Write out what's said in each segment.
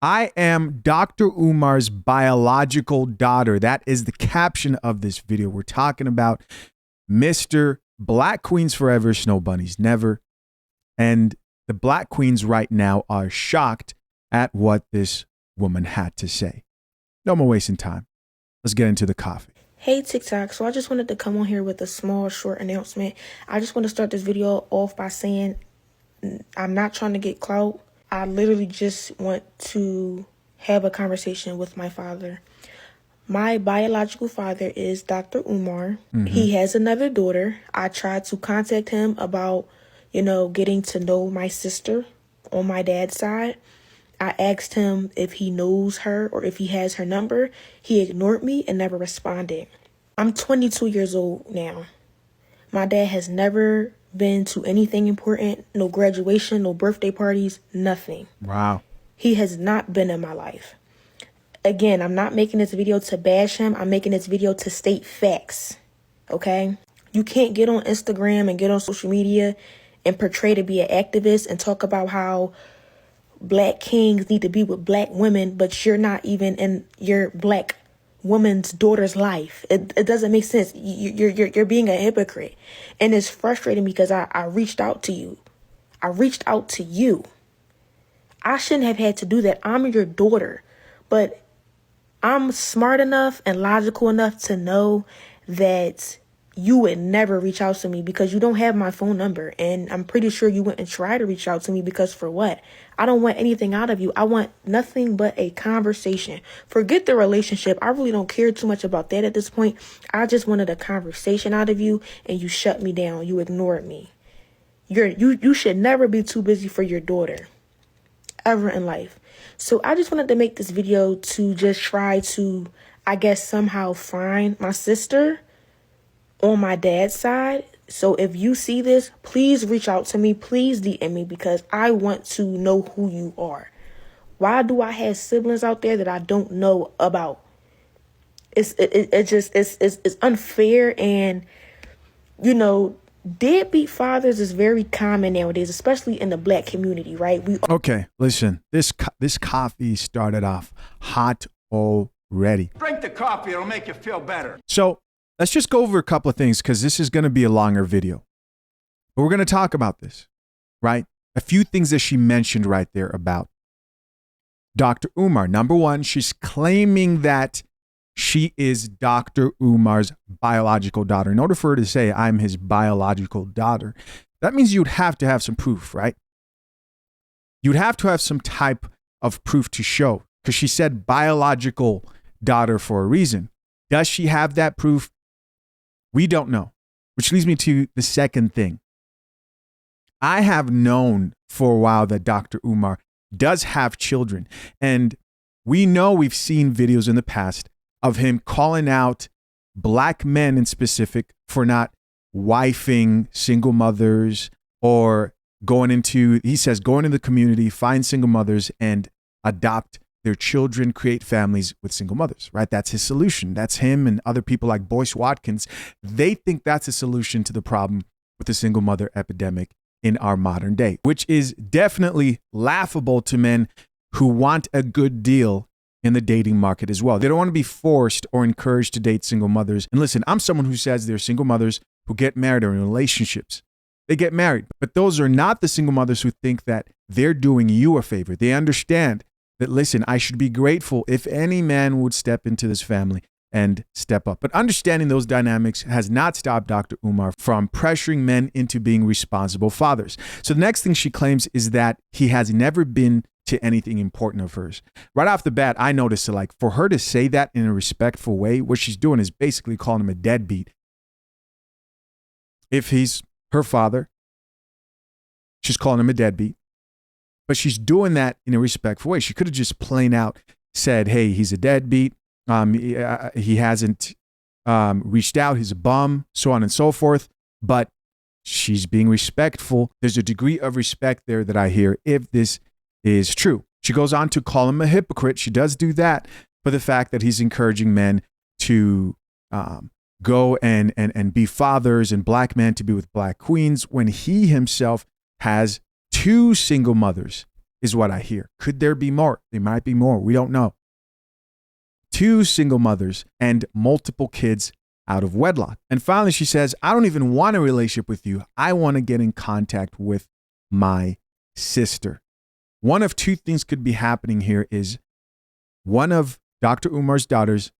I am Dr. Umar's biological daughter. That is the caption of this video. We're talking about Mr. Black Queens Forever, Snow Bunnies Never. And the Black Queens right now are shocked at what this woman had to say. No more wasting time. Let's get into the coffee. Hey TikTok, so I just wanted to come on here with a small short announcement. I just want to start this video off by saying I'm not trying to get clout. I literally just want to have a conversation with my father. My biological father is Dr. Umar. He has another daughter. I tried to contact him about, getting to know my sister on my dad's side. I asked him if he knows her or if he has her number. He ignored me and never responded. I'm 22 years old now. My dad has never been to anything important, no graduation, no birthday parties, nothing. Wow. He has not been in my life. Again, I'm not making this video to bash him. I'm making this video to state facts, okay? You can't get on Instagram and get on social media and portray to be an activist and talk about how Black kings need to be with Black women, but you're not even in your Black woman's daughter's life. It doesn't make sense. You're being a hypocrite. And it's frustrating because I reached out to you. I reached out to you. I shouldn't have had to do that. I'm your daughter. But I'm smart enough and logical enough to know that you would never reach out to me because you don't have my phone number. And I'm pretty sure you wouldn't try to reach out to me because for what? I don't want anything out of you. I want nothing but a conversation. Forget the relationship. I really don't care too much about that at this point. I just wanted a conversation out of you and you shut me down. You ignored me. You should never be too busy for your daughter ever in life. So I just wanted to make this video to just try to, I guess, somehow find my sister on my dad's side. So if you see this, please reach out to me. Please DM me because I want to know who you are. Why do I have siblings out there that I don't know about? It's unfair. And, deadbeat fathers is very common nowadays, especially in the Black community, right? Okay, listen, this coffee started off hot already. Drink the coffee, it'll make you feel better. So let's just go over a couple of things because this is going to be a longer video. But we're going to talk about this, right? A few things that she mentioned right there about Dr. Umar. Number one, she's claiming that she is Dr. Umar's biological daughter. In order for her to say, I'm his biological daughter, that means you'd have to have some proof, right? You'd have to have some type of proof to show because she said biological daughter for a reason. Does she have that proof? We don't know, which leads me to the second thing. I have known for a while that Dr. Umar does have children, and we know we've seen videos in the past of him calling out Black men in specific for not wifing single mothers or going into the community, find single mothers and adopt their children, create families with single mothers, right? That's his solution. That's him and other people like Boyce Watkins. They think that's a solution to the problem with the single mother epidemic in our modern day, which is definitely laughable to men who want a good deal in the dating market as well. They don't want to be forced or encouraged to date single mothers. And listen, I'm someone who says they're single mothers who get married or in relationships. They get married, but those are not the single mothers who think that they're doing you a favor. They understand that, listen, I should be grateful if any man would step into this family and step up. But understanding those dynamics has not stopped Dr. Umar from pressuring men into being responsible fathers. So the next thing she claims is that he has never been to anything important of hers. Right off the bat, I noticed that, like, for her to say that in a respectful way, what she's doing is basically calling him a deadbeat. If he's her father, she's calling him a deadbeat. But she's doing that in a respectful way. She could have just plain out said, hey, he's a deadbeat. He hasn't reached out. He's a bum, so on and so forth. But she's being respectful. There's a degree of respect there that I hear if this is true. She goes on to call him a hypocrite. She does do that for the fact that he's encouraging men to go and be fathers and Black men to be with Black queens when he himself has two single mothers is what I hear. Could there be more? There might be more. We don't know. 2 single mothers and multiple kids out of wedlock. And finally, she says, I don't even want a relationship with you. I want to get in contact with my sister. One of 2 things could be happening here is one of Dr. Umar's daughters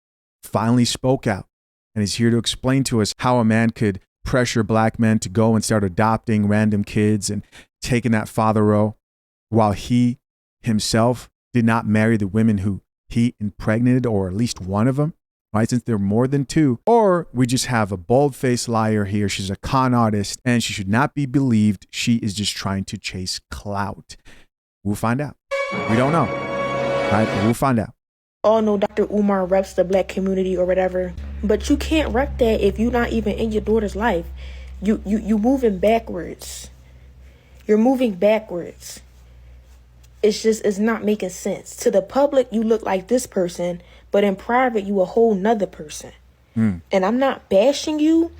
finally spoke out and is here to explain to us how a man could pressure black men to go and start adopting random kids and taking that father role while he himself did not marry the women who he impregnated, or at least one of them, right? Since there are more than 2. Or we just have a bold-faced liar here. She's a con artist and she should not be believed. She is just trying to chase clout. We'll find out. We don't know, right? But we'll find out. All know Dr. Umar reps the black community or whatever, but you can't rep that if you're not even in your daughter's life. You moving backwards. You're moving backwards. It's not making sense. To the public, you look like this person, but in private, you a whole nother person. And I'm not bashing you.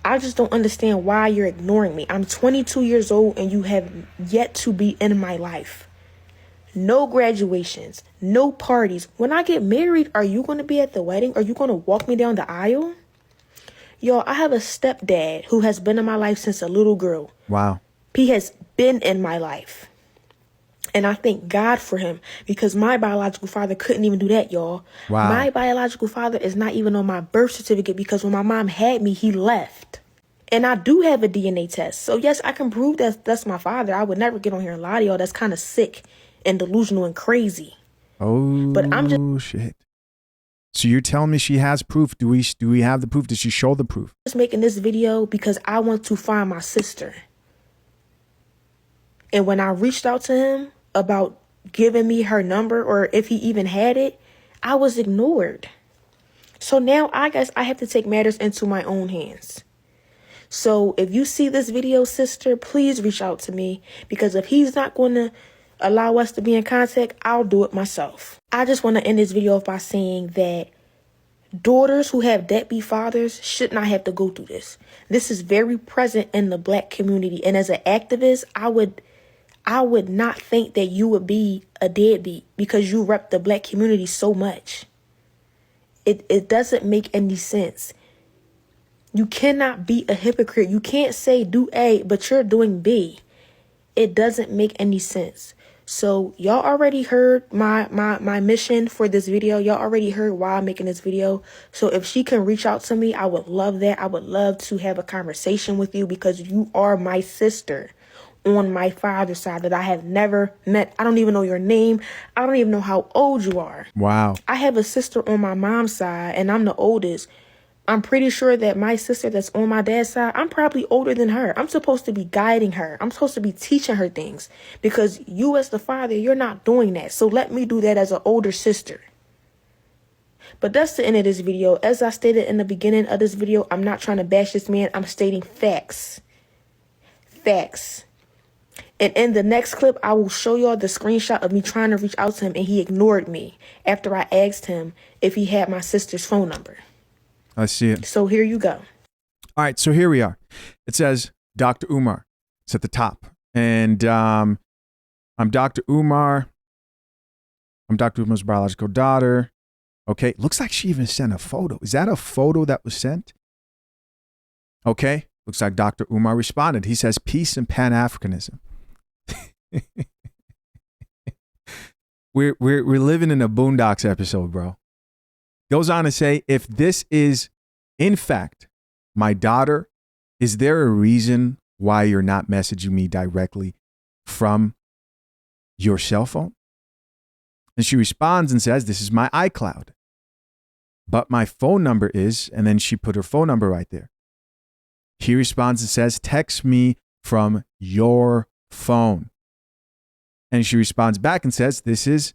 I just don't understand why you're ignoring me. I'm 22 years old and you have yet to be in my life. No graduations, no parties. When I get married, are you going to be at the wedding? Are you going to walk me down the aisle? Y'all, I have a stepdad who has been in my life since a little girl. Wow. He has been in my life. And I thank God for him, because my biological father couldn't even do that, y'all. Wow. My biological father is not even on my birth certificate, because when my mom had me, he left. And I do have a DNA test. So yes, I can prove that that's my father. I would never get on here and lie to y'all. That's kind of sick and delusional and crazy. Oh, but I'm just shit. So you're telling me she has proof? Do we have the proof? Did she show the proof? just making this video because I want to find my sister. And when I reached out to him about giving me her number, or if he even had it, I was ignored. So now I guess I have to take matters into my own hands. So if you see this video, sister, please reach out to me, because if he's not going to allow us to be in contact, I'll do it myself. I just want to end this video by saying that daughters who have deadbeat fathers should not have to go through this. This is very present in the black community. And as an activist, I would not think that you would be a deadbeat because you rep the black community so much. It doesn't make any sense. You cannot be a hypocrite. You can't say do A, but you're doing B. It doesn't make any sense. So y'all already heard my mission for this video. Y'all already heard why I'm making this video. So if she can reach out to me, I would love that. I would love to have a conversation with you, because you are my sister on my father's side that I have never met. I don't even know your name. I don't even know how old you are. Wow. I have a sister on my mom's side and I'm the oldest. I'm pretty sure that my sister that's on my dad's side, I'm probably older than her. I'm supposed to be guiding her. I'm supposed to be teaching her things, because you as the father, you're not doing that. So let me do that as an older sister. But that's the end of this video. As I stated in the beginning of this video, I'm not trying to bash this man. I'm stating facts. Facts. And in the next clip, I will show y'all the screenshot of me trying to reach out to him, and he ignored me after I asked him if he had my sister's phone number. I see it. So here you go. All right, so here we are. It says Dr. Umar. It's at the top. And I'm Dr. Umar. I'm Dr. Umar's biological daughter. Okay, looks like she even sent a photo. Is that a photo that was sent? Okay, looks like Dr. Umar responded. He says, peace and Pan-Africanism. We're living in a Boondocks episode, bro. Goes on to say, if this is, in fact, my daughter, is there a reason why you're not messaging me directly from your cell phone? And she responds and says, this is my iCloud. But my phone number is, and then she put her phone number right there. He responds and says, text me from your phone. And she responds back and says, this is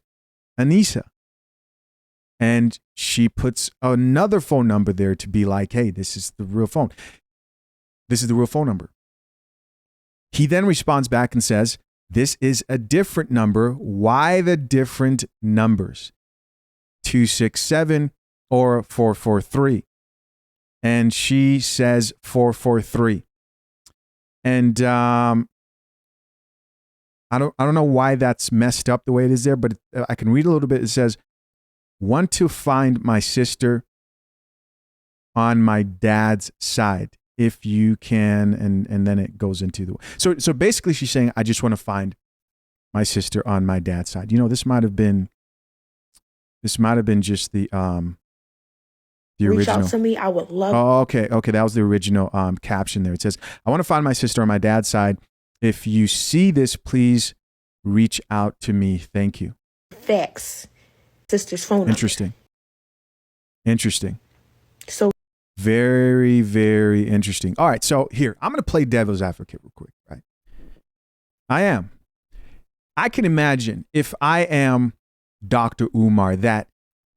Anissa. And she puts another phone number there to be like, hey, this is the real phone. This is the real phone number. He then responds back and says, this is a different number. Why the different numbers? 267 or 443? And she says 443. And I don't know why that's messed up the way it is there, but I can read a little bit. It says, "Want to find my sister on my dad's side if you can," and then it goes into the so basically she's saying, I just want to find my sister on my dad's side. You know, this might have been just the original. Reach out to me. I would love. Oh, okay. That was the original caption there. It says, "I want to find my sister on my dad's side. If you see this, please reach out to me. Thank you." Facts. Sister's phone number. Interesting. So very, very interesting. All right. So here, I'm going to play devil's advocate real quick, right? I can imagine if I am Dr. Umar that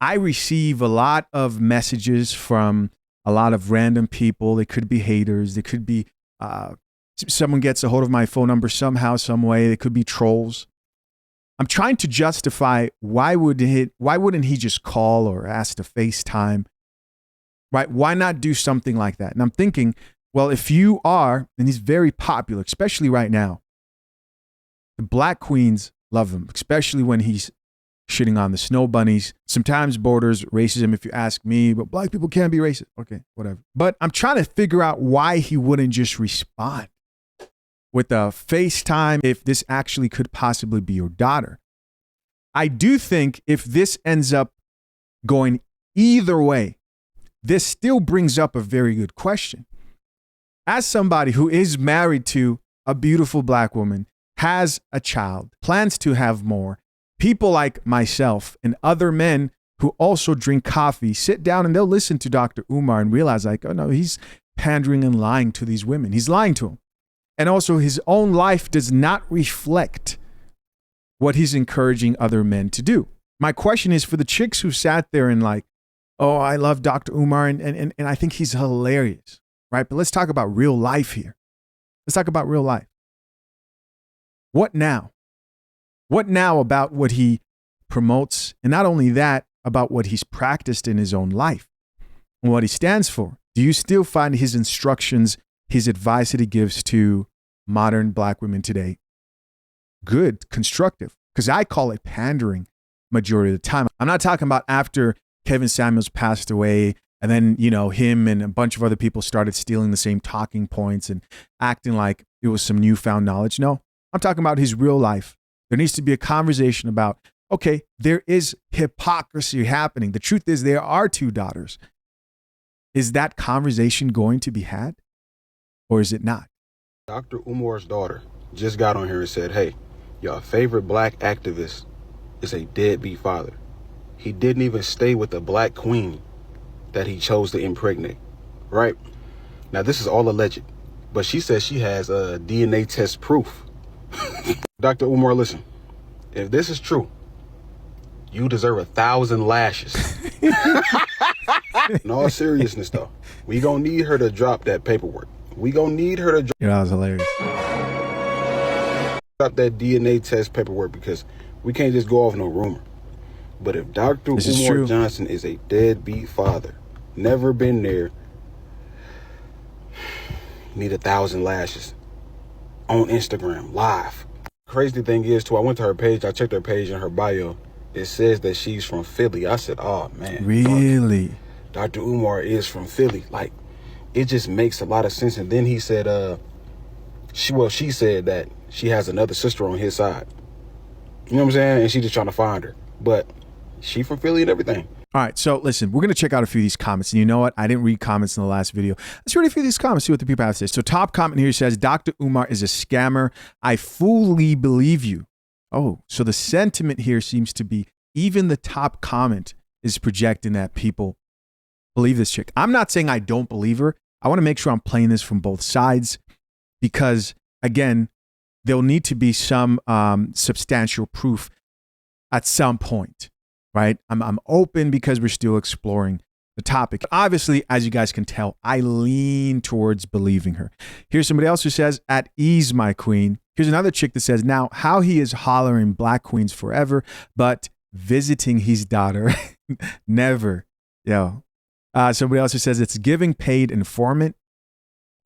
I receive a lot of messages from a lot of random people. They could be haters. They could be someone gets a hold of my phone number somehow, some way. They could be trolls. I'm trying to justify why wouldn't he just call or ask to FaceTime, right? Why not do something like that? And I'm thinking, well, if you are, and he's very popular, especially right now, the black queens love him, especially when he's shitting on the snow bunnies. Sometimes borders racism, if you ask me, but black people can't be racist. Okay, whatever. But I'm trying to figure out why he wouldn't just respond with a FaceTime if this actually could possibly be your daughter. I do think if this ends up going either way, this still brings up a very good question. As somebody who is married to a beautiful black woman, has a child, plans to have more, people like myself and other men who also drink coffee sit down and they'll listen to Dr. Umar and realize like, oh no, he's pandering and lying to these women. He's lying to them. And also his own life does not reflect what he's encouraging other men to do. My question is for the chicks who sat there and like, oh, I love Dr. Umar and I think he's hilarious, right? But let's talk about real life here. Let's talk about real life. What now? What now about what he promotes? And not only that, about what he's practiced in his own life and what he stands for. Do you still find his instructions, his advice that he gives to modern black women today good, constructive? Because I call it pandering majority of the time. I'm not talking about after Kevin Samuels passed away and then, you know, him and a bunch of other people started stealing the same talking points and acting like it was some newfound knowledge. No, I'm talking about his real life. There needs to be a conversation about, okay, there is hypocrisy happening. The truth is there are two daughters. Is that conversation going to be had or is it not? Dr. Umar's daughter just got on here and said, hey, your favorite black activist is a deadbeat father. He didn't even stay with the black queen that he chose to impregnate, right? Now, this is all alleged, but she says she has a DNA test proof. Dr. Umar, listen, if this is true, you deserve 1,000 lashes. In all seriousness, though, we gonna need her to drop that paperwork. We gonna need her to that was hilarious. Drop that DNA test paperwork because we can't just go off no rumor. But if Dr. Umar Johnson is a deadbeat father, never been there, need 1,000 lashes on Instagram live. Crazy thing is too, I went to her page, I checked her page in her bio. It says that she's from Philly. I said, oh man. Really? Dr. Umar is from Philly. Like, it just makes a lot of sense. And then he said, she said that she has another sister on his side. You know what I'm saying? And she's just trying to find her. But she from Philly and everything. All right, so listen, we're going to check out a few of these comments. And you know what? I didn't read comments in the last video. Let's read a few of these comments, see what the people have to say. So top comment here says, Dr. Umar is a scammer. I fully believe you. Oh, so the sentiment here seems to be even the top comment is projecting that people believe this chick. I'm not saying I don't believe her. I want to make sure I'm playing this from both sides because, again, there'll need to be some substantial proof at some point. Right? I'm open because we're still exploring the topic. Obviously, as you guys can tell, I lean towards believing her. Here's somebody else who says, at ease, my queen. Here's another chick that says, now how he is hollering black queens forever, but visiting his daughter, never. Yo. Somebody else who says, it's giving paid informant.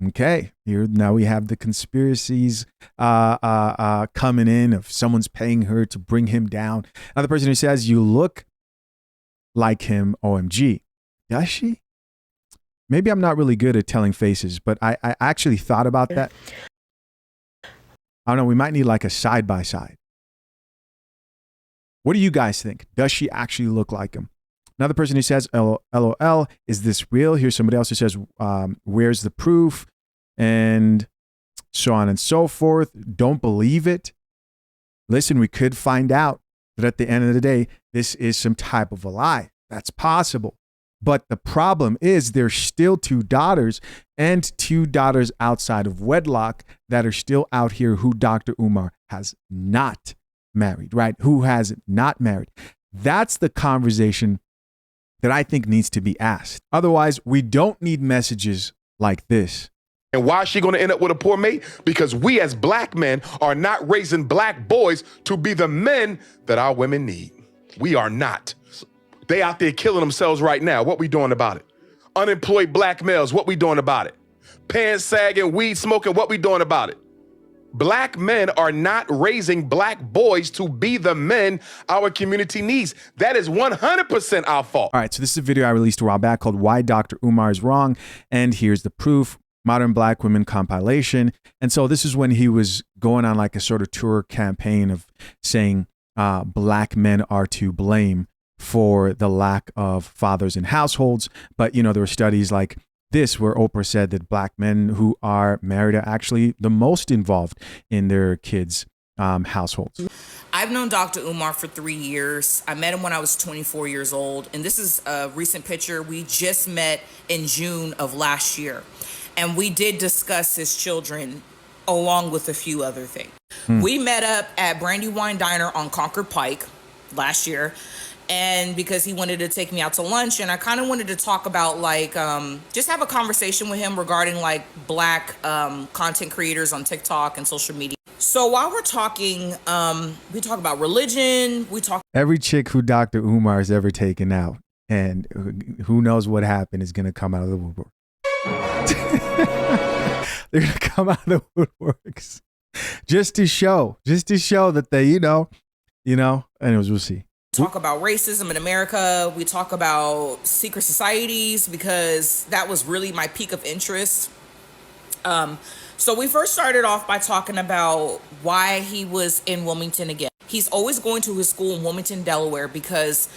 Okay, here now we have the conspiracies coming in of someone's paying her to bring him down. Another person who says, you look like him, OMG. Does she? Maybe I'm not really good at telling faces, but I actually thought about that. I don't know, we might need like a side-by-side. What do you guys think? Does she actually look like him? Another person who says, LOL, is this real? Here's somebody else who says, where's the proof? And so on and so forth. Don't believe it. Listen, we could find out that at the end of the day, this is some type of a lie. That's possible. But the problem is there's still 2 daughters and 2 daughters outside of wedlock that are still out here who Dr. Umar has not married, right? Who has not married. That's the conversation that I think needs to be asked. Otherwise, we don't need messages like this. And why is she going to end up with a poor mate? Because we as black men are not raising black boys to be the men that our women need. We are not. They out there killing themselves right now. What we doing about it? Unemployed black males, what we doing about it? Pants sagging, weed smoking, what we doing about it? Black men are not raising black boys to be the men our community needs. That is 100% our fault. All right, so this is a video I released a while back called Why Dr. Umar is Wrong, and here's the proof. Modern Black Women compilation. And so this is when he was going on like a sort of tour campaign of saying black men are to blame for the lack of fathers in households. But, you know, there were studies like this where Oprah said that black men who are married are actually the most involved in their kids' households. I've known Dr. Umar for 3 years. I met him when I was 24 years old. And this is a recent picture. We just met in June of last year. And we did discuss his children along with a few other things. We met up at Brandywine Diner on Concord Pike last year. And because he wanted to take me out to lunch, and I kind of wanted to talk about like, just have a conversation with him regarding like black content creators on TikTok and social media. So while we're talking, we talk about religion, we talk. Every chick who Dr. Umar has ever taken out, and who knows what happened, is going to come out of the woodwork. They're going to come out of the woodworks just to show that they, you know, anyways, we'll see. Talk about racism in America. We talk about secret societies because that was really my peak of interest. So we first started off by talking about why he was in Wilmington again. He's always going to his school in Wilmington, Delaware, because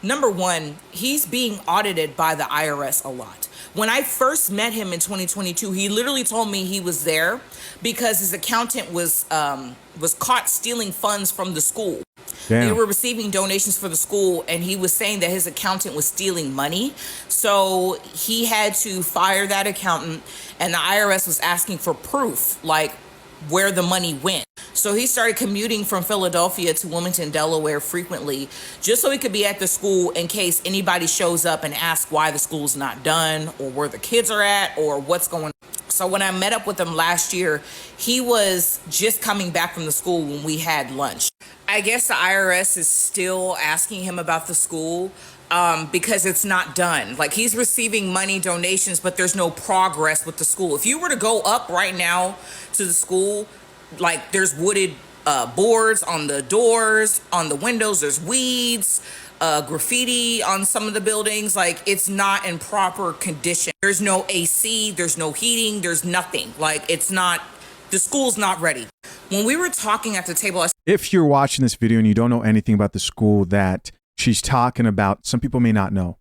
number one, he's being audited by the IRS a lot. When I first met him in 2022, he literally told me he was there because his accountant was caught stealing funds from the school. Damn. They were receiving donations for the school, and he was saying that his accountant was stealing money. So he had to fire that accountant, and the IRS was asking for proof, like where the money went. So he started commuting from Philadelphia to Wilmington, Delaware frequently, just so he could be at the school in case anybody shows up and asks why the school's not done or where the kids are at or what's going on. So when I met up with him last year, he was just coming back from the school when we had lunch. I guess the IRS is still asking him about the school because it's not done. Like, he's receiving money, donations, but there's no progress with the school. If you were to go up right now to the school, like, there's wooded boards on the doors, on the windows, there's weeds, graffiti on some of the buildings. Like, it's not in proper condition. There's no AC, there's no heating, there's nothing. Like, it's not, the school's not ready. When we were talking at the table, if you're watching this video and you don't know anything about the school that she's talking about, some people may not know.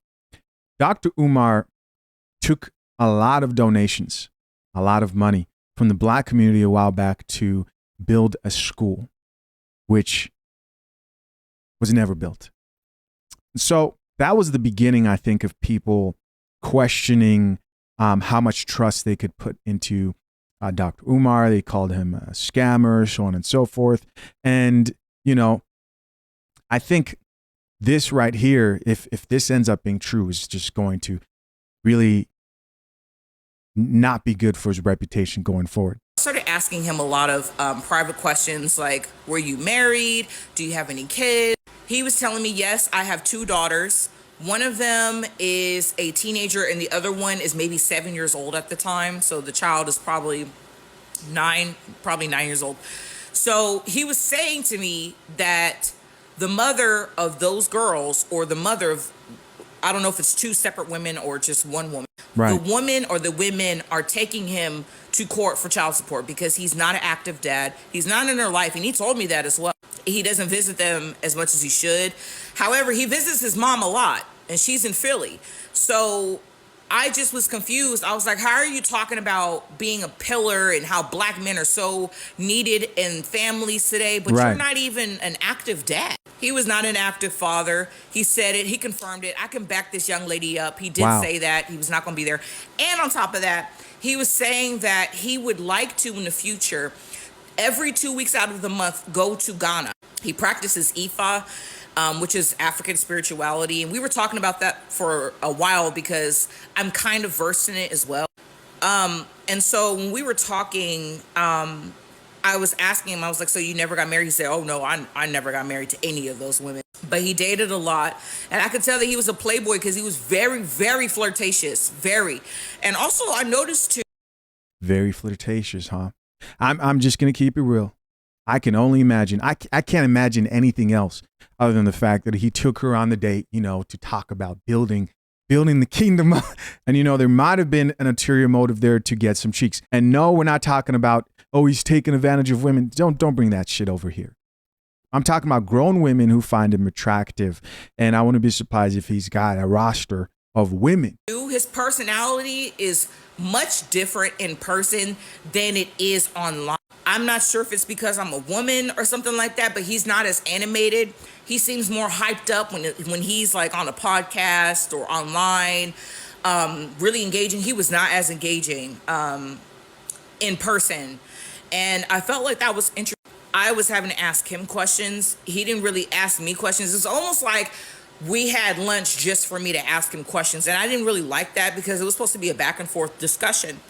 Dr. Umar took a lot of donations, a lot of money from the black community a while back to build a school, which was never built. So that was the beginning, I think, of people questioning how much trust they could put into Dr. Umar. They called him a scammer, so on and so forth. And, you know, I think this right here, if this ends up being true, is just going to really not be good for his reputation going forward. I started asking him a lot of private questions like, were you married? Do you have any kids? He was telling me, yes, I have 2 daughters. One of them is a teenager and the other one is maybe 7 years old at the time. So the child is probably 9 years old. So he was saying to me that the mother of those girls, or the mother of, I don't know if it's two separate women or just one woman. Right. The woman or the women are taking him to court for child support because he's not an active dad. He's not in their life. And he told me that as well. He doesn't visit them as much as he should. However, he visits his mom a lot and she's in Philly. So I just was confused. I was like, how are you talking about being a pillar and how black men are so needed in families today, but Right. you're not even an active dad? He was not an active father. He said it. He confirmed it. I can back this young lady up. He did Wow. say that. He was not going to be there. And on top of that, he was saying that he would like to, in the future, every 2 weeks out of the month, go to Ghana. He practices Ifa, which is African spirituality. And we were talking about that for a while because I'm kind of versed in it as well. And so when we were talking, I was asking him, I was like, so you never got married? He said, oh, no, I never got married to any of those women. But he dated a lot. And I could tell that he was a playboy because he was very, very flirtatious. Very. And also I noticed too. Very flirtatious, huh? I'm just going to keep it real. I can only imagine. I can't imagine anything else other than the fact that he took her on the date, to talk about building the kingdom. And, there might have been an ulterior motive there to get some cheeks. And no, we're not talking about, oh, he's taking advantage of women. Don't bring that shit over here. I'm talking about grown women who find him attractive. And I wouldn't be surprised if he's got a roster of women. His personality is much different in person than it is online. I'm not sure if it's because I'm a woman or something like that, but he's not as animated. He seems more hyped up when he's like on a podcast or online, really engaging. He was not as engaging in person. And I felt like that was interesting. I was having to ask him questions. He didn't really ask me questions. It's almost like we had lunch just for me to ask him questions. And I didn't really like that because it was supposed to be a back and forth discussion.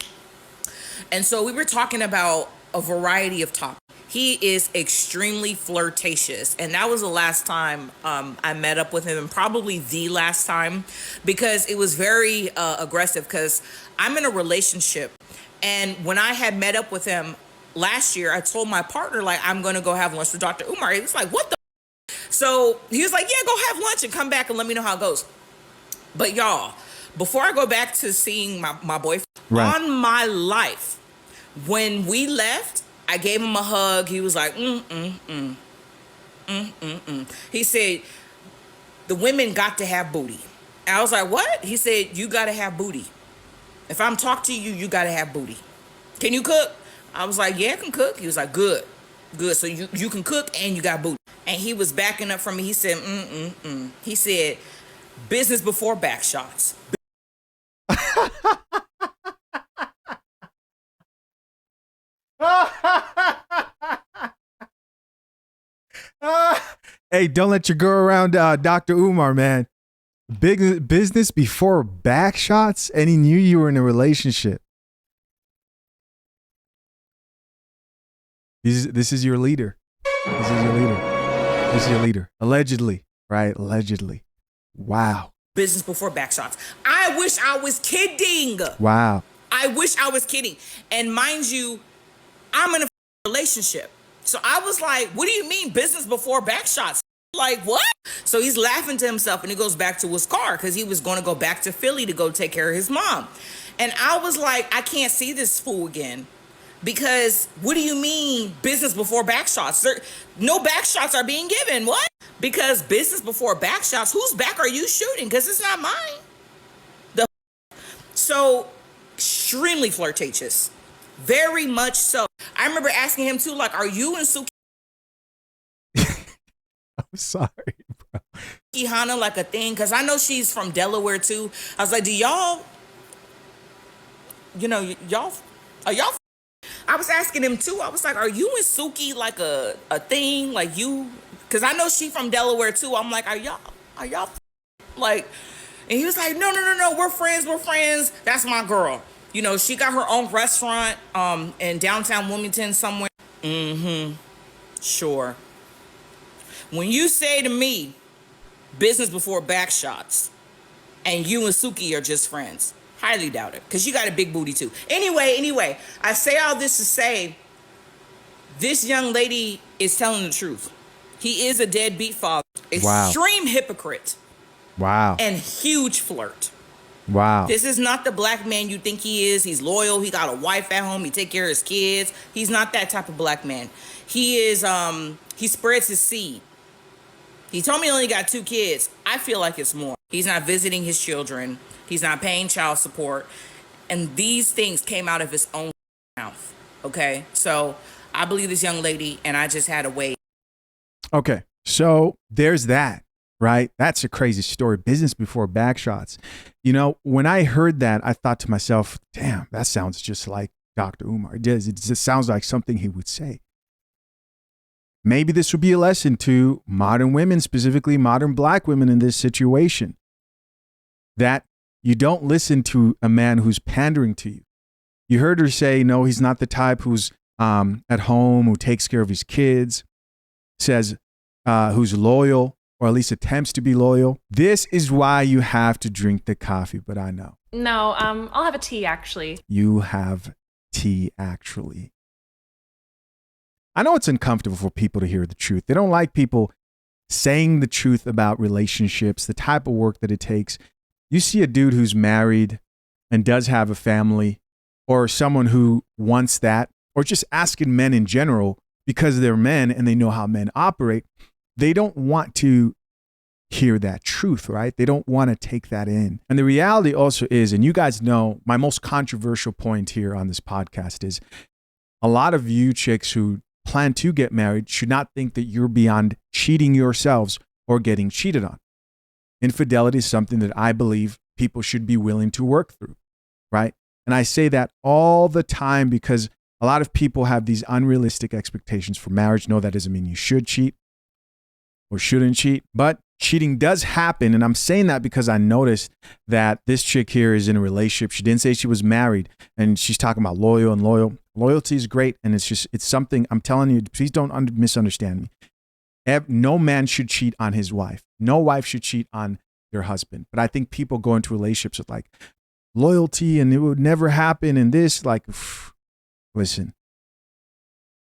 And so we were talking about a variety of topics. He is extremely flirtatious. And that was the last time I met up with him, and probably the last time, because it was very aggressive because I'm in a relationship. And when I had met up with him last year, I told my partner, like, I'm going to go have lunch with Dr. Umar. He was like, what the? So he was like, yeah, go have lunch and come back and let me know how it goes. But y'all, before I go back to seeing my boyfriend, Right. On my life, when we left, I gave him a hug. He was like, He said, the women got to have booty. And I was like, what? He said, you got to have booty. If I'm talking to you, you got to have booty. Can you cook? I was like, yeah, I can cook. He was like, good. So you can cook and you got booty. And he was backing up from me. He said, He said, business before back shots. Hey, don't let your girl around Dr. Umar, man. Big business before back shots, and he knew you were in a relationship. This is your leader. This is your leader. This is your leader. Allegedly, right? Allegedly. Wow. Business before back shots. I wish I was kidding. Wow. I wish I was kidding. And mind you, I'm in a relationship. So I was like, what do you mean business before back shots? Like, what? So he's laughing to himself and he goes back to his car because he was going to go back to Philly to go take care of his mom. And I was like, I can't see this fool again. Because what do you mean business before back shots? No back shots are being given. What? Because business before back shots, whose back are you shooting? Because it's not mine. So extremely flirtatious. Very much so. I remember asking him too, like, are you and Suki I'm sorry, bro. Hana like a thing? Because I know she's from Delaware too. I was like, do y'all, are y'all? I was asking him too. I was like, are you and Suki like a thing? Like you? Because I know she from Delaware too. I'm like, are y'all like? And he was like, no, we're friends. That's my girl. She got her own restaurant in downtown Wilmington somewhere. Sure. When you say to me, business before back shots, and you and Suki are just friends. Highly doubt it, because you got a big booty too. Anyway, I say all this to say this young lady is telling the truth. He is a deadbeat father, Wow. extreme hypocrite, Wow. and huge flirt. Wow. This is not the black man you think he is. He's loyal. He got a wife at home. He take care of his kids. He's not that type of black man. He is, he spreads his seed. He told me he only got 2 kids. I feel like it's more. He's not visiting his children. He's not paying child support. And these things came out of his own mouth. Okay? So I believe this young lady, and I just had to wait. Okay. So there's that, right? That's a crazy story. Business before backshots. You know, when I heard that, I thought to myself, damn, that sounds just like Dr. Umar. It does. It just sounds like something he would say. Maybe this would be a lesson to modern women, specifically modern black women in this situation, that you don't listen to a man who's pandering to you. You heard her say, no, he's not the type who's at home, who takes care of his kids, says who's loyal, or at least attempts to be loyal. This is why you have to drink the coffee, but I know. No, I'll have a tea, actually. You have tea, actually. I know it's uncomfortable for people to hear the truth. They don't like people saying the truth about relationships, the type of work that it takes. You see a dude who's married and does have a family, or someone who wants that, or just asking men in general, because they're men and they know how men operate, they don't want to hear that truth, right? They don't want to take that in. And the reality also is, and you guys know, my most controversial point here on this podcast is a lot of you chicks who plan to get married should not think that you're beyond cheating yourselves or getting cheated on. Infidelity is something that I believe people should be willing to work through, right? And I say that all the time because a lot of people have these unrealistic expectations for marriage. No, that doesn't mean you should cheat or shouldn't cheat, but cheating does happen. And I'm saying that because I noticed that this chick here is in a relationship. She didn't say she was married, and she's talking about loyal and loyal. Loyalty is great. And it's something I'm telling you, please don't misunderstand me. No man should cheat on his wife. No wife should cheat on their husband. But I think people go into relationships with like loyalty and it would never happen. And this, like, listen,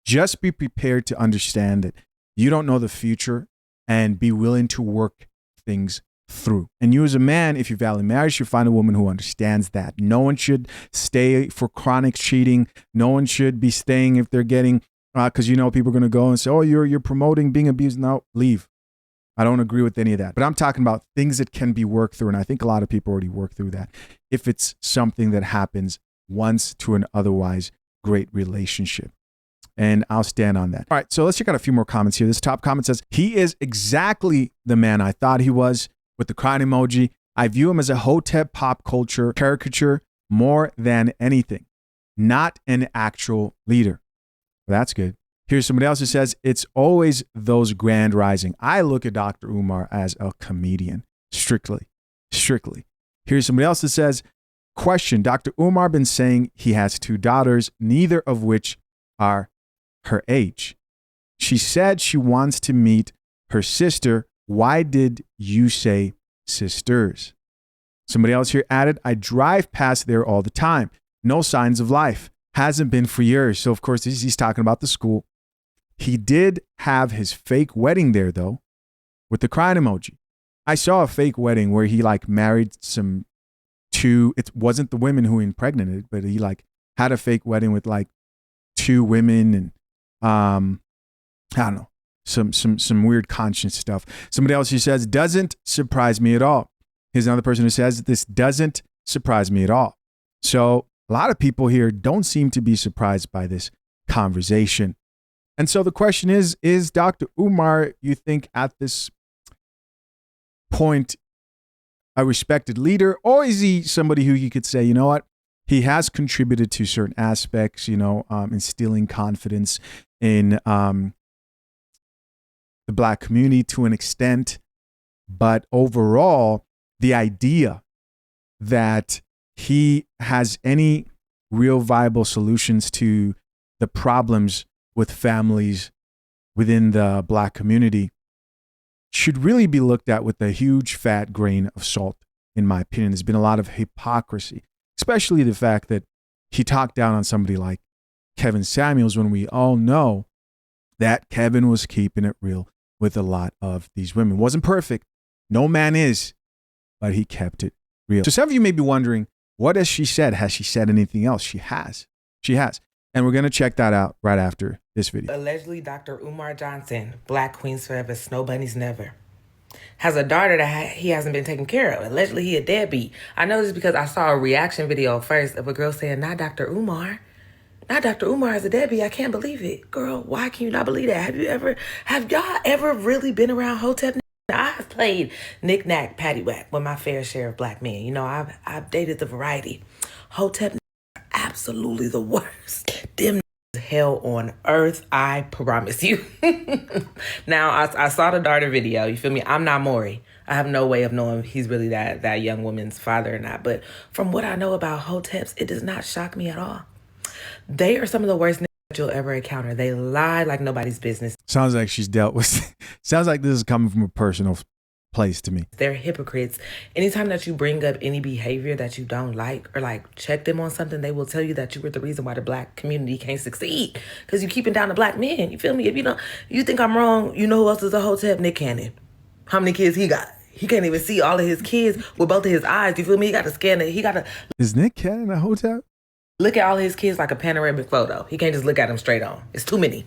just be prepared to understand that you don't know the future and be willing to work things through. And you as a man, if you value marriage, should find a woman who understands that. No one should stay for chronic cheating. No one should be staying if they're getting, because you know people are going to go and say, oh, you're promoting being abused. No, leave. I don't agree with any of that. But I'm talking about things that can be worked through. And I think a lot of people already work through that. If it's something that happens once to an otherwise great relationship. And I'll stand on that. All right, so let's check out a few more comments here. This top comment says, he is exactly the man I thought he was, with the crying emoji. I view him as a hotep pop culture caricature more than anything, not an actual leader. Well, that's good. Here's somebody else who says, it's always those grand rising. I look at Dr. Umar as a comedian, strictly. Here's somebody else that says, question, Dr. Umar been saying he has 2 daughters, neither of which are her age. She said she wants to meet her sister. Why did you say sisters? Somebody else here added, I drive past there all the time. No signs of life. Hasn't been for years. So, of course, he's talking about the school. He did have his fake wedding there, though, with the crying emoji. I saw a fake wedding where he like married it wasn't the women who impregnated, but he like had a fake wedding with like 2 women and I don't know, some weird conscience stuff. Somebody else who says, doesn't surprise me at all. Here's another person who says, this doesn't surprise me at all. So a lot of people here don't seem to be surprised by this conversation. And so the question is Dr. Umar, you think at this point, a respected leader, or is he somebody who you could say, you know what, he has contributed to certain aspects, instilling confidence in the Black community to an extent. But overall, the idea that he has any real viable solutions to the problems with families within the Black community should really be looked at with a huge fat grain of salt. in my opinion. There's been a lot of hypocrisy, especially the fact that he talked down on somebody like Kevin Samuels when we all know that Kevin was keeping it real with a lot of these women. Wasn't perfect. No man is, but he kept it real. So some of you may be wondering, what has she said? Has she said anything else? She has. She has. And we're going to check that out right after this video. Allegedly, Dr. Umar Johnson, Black Queens Forever, Snow Bunnies Never, has a daughter that he hasn't been taking care of. Allegedly, he a deadbeat. I know this because I saw a reaction video first of a girl saying, not Dr. Umar. Not Dr. Umar is a deadbeat. I can't believe it. Girl, why can you not believe that? Have y'all ever really been around Hotep? I've played knick-knack, paddywhack with my fair share of black men. You know, I've dated the variety. Hotep are absolutely the worst. Them hell on earth, I promise you. Now, I saw the daughter video. You feel me? I'm not Maury. I have no way of knowing if he's really that young woman's father or not. But from what I know about Hoteps, it does not shock me at all. They are some of the worst niggas you'll ever encounter. They lie like nobody's business. Sounds like she's dealt with. Sounds like this is coming from a personal place to me. They're hypocrites. Anytime that you bring up any behavior that you don't like or like check them on something, they will tell you that you were the reason why the black community can't succeed because you're keeping down the black men. You feel me? If you think I'm wrong, you know who else is a Hotep? Nick Cannon. How many kids he got? He can't even see all of his kids with both of his eyes. You feel me? He got to scan it. He got to. Is Nick Cannon a Hotep? Look at all his kids like a panoramic photo. He can't just look at them straight on. It's too many.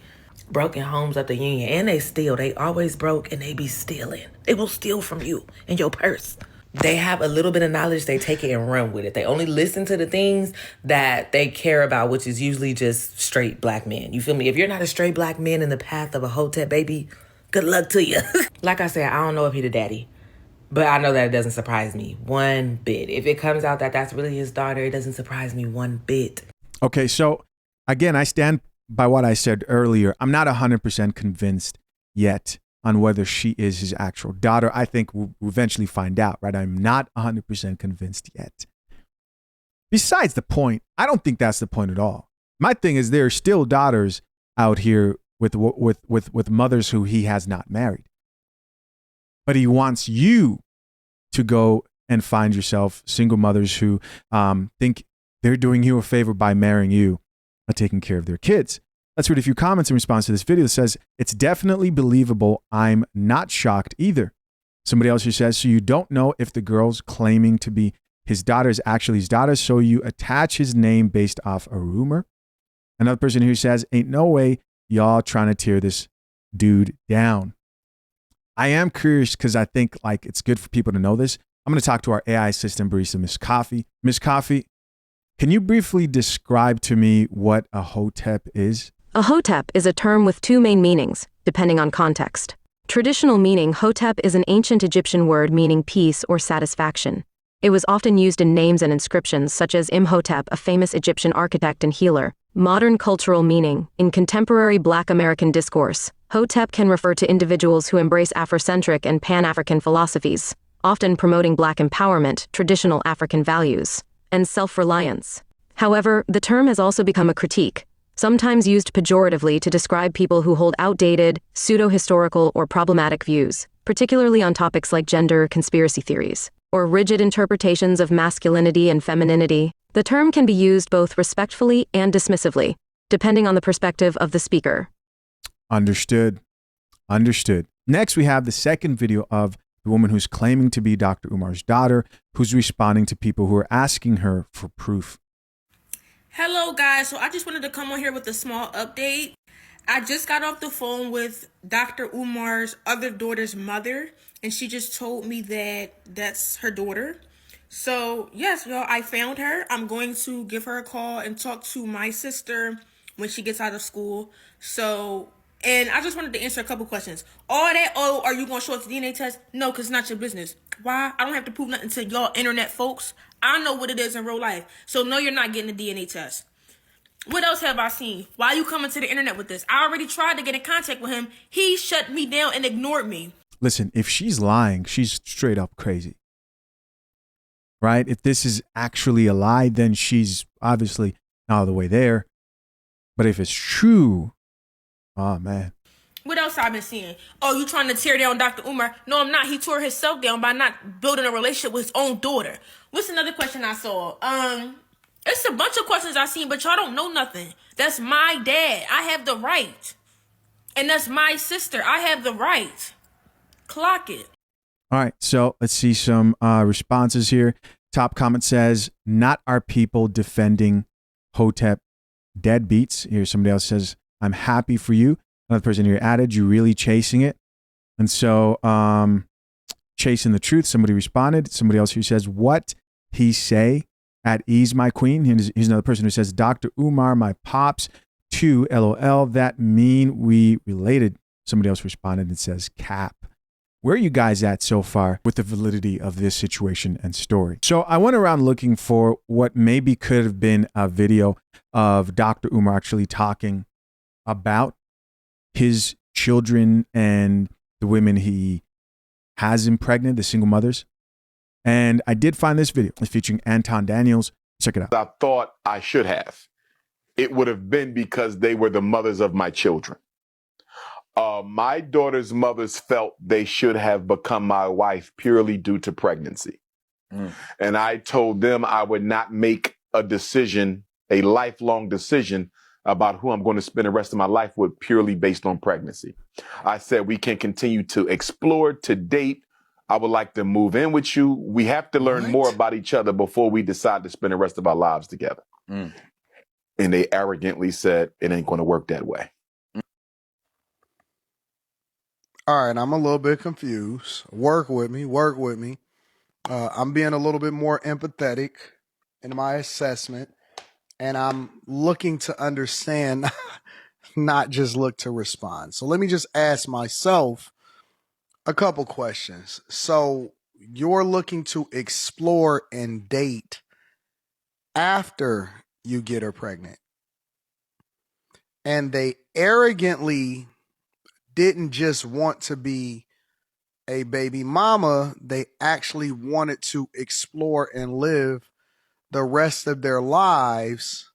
Broken homes up the union. And they steal. They always broke and they be stealing. They will steal from you in your purse. They have a little bit of knowledge. They take it and run with it. They only listen to the things that they care about, which is usually just straight black men. You feel me? If you're not a straight black man in the path of a Hotep, baby, good luck to you. Like I said, I don't know if he the daddy. But I know that it doesn't surprise me one bit. If it comes out that that's really his daughter, it doesn't surprise me one bit. Okay, so again, I stand by what I said earlier. I'm not 100% convinced yet on whether she is his actual daughter. I think we'll eventually find out, right? I'm not 100% convinced yet. Besides the point, I don't think that's the point at all. My thing is there are still daughters out here with mothers who he has not married. But he wants you to go and find yourself single mothers who think they're doing you a favor by marrying you or taking care of their kids. Let's read a few comments in response to this video. It says, it's definitely believable. I'm not shocked either. Somebody else who says, so you don't know if the girl's claiming to be his daughter is actually his daughter, so you attach his name based off a rumor. Another person who says, ain't no way y'all trying to tear this dude down. I am curious because I think like it's good for people to know this. I'm going to talk to our AI assistant barista, Miss Coffee. Miss Coffee, can you briefly describe to me what a Hotep is? A Hotep is a term with two main meanings, depending on context. Traditional meaning, Hotep is an ancient Egyptian word meaning peace or satisfaction. It was often used in names and inscriptions such as Imhotep, a famous Egyptian architect and healer. Modern cultural meaning, in contemporary Black American discourse, Hotep can refer to individuals who embrace Afrocentric and Pan-African philosophies, often promoting Black empowerment, traditional African values, and self-reliance. However, the term has also become a critique, sometimes used pejoratively to describe people who hold outdated, pseudo-historical, or problematic views, particularly on topics like gender, conspiracy theories, or rigid interpretations of masculinity and femininity. The term can be used both respectfully and dismissively, depending on the perspective of the speaker. Understood. Understood. Next, we have the second video of the woman who's claiming to be Dr. Umar's daughter, who's responding to people who are asking her for proof. Hello guys, so I just wanted to come on here with a small update. I just got off the phone with Dr. Umar's other daughter's mother, and she just told me that that's her daughter. So yes, y'all, I found her. I'm going to give her a call and talk to my sister when she gets out of school. So, and I just wanted to answer a couple questions. All that, oh, are you going to show us the DNA test? No, because it's not your business. Why? I don't have to prove nothing to y'all internet folks. I know what it is in real life. So no, you're not getting a DNA test. What else have I seen? Why are you coming to the internet with this? I already tried to get in contact with him. He shut me down and ignored me. Listen, if she's lying, she's straight up crazy. Right? If this is actually a lie, then she's obviously not all the way there. But if it's true, oh man. What else I've been seeing? Oh, you trying to tear down Dr. Umar? No, I'm not. He tore himself down by not building a relationship with his own daughter. What's another question I saw? It's a bunch of questions I seen, but y'all don't know nothing. That's my dad. I have the right. And that's my sister. I have the right. Clock it. All right, so let's see some responses here. Top comment says, not our people defending Hotep deadbeats. Here, somebody else says, I'm happy for you. Another person here added, you really chasing it. And so, chasing the truth, somebody responded. Somebody else who says, what he say? At ease, my queen. Here's another person who says, Dr. Umar, my pops, too, LOL. That mean we related. Somebody else responded and says, cap. Where are you guys at so far with the validity of this situation and story? So I went around looking for what maybe could have been a video of Dr. Umar actually talking about his children and the women he has impregnated, the single mothers. And I did find this video. It's featuring Anton Daniels. Check it out. I thought I should have. It would have been because they were the mothers of my children. My daughter's mothers felt they should have become my wife purely due to pregnancy. And I told them I would not make a decision, a lifelong decision about who I'm going to spend the rest of my life with purely based on pregnancy. I said we can continue to explore, to date. I would like to move in with you. We have to learn more about each other before we decide to spend the rest of our lives together. And they arrogantly said, it ain't going to work that way. All right, I'm a little bit confused. Work with me. I'm being a little bit more empathetic in my assessment, and I'm looking to understand, not just look to respond. So let me just ask myself a couple questions. So you're looking to explore and date after you get her pregnant, and they arrogantly didn't just want to be a baby mama, they actually wanted to explore and live the rest of their lives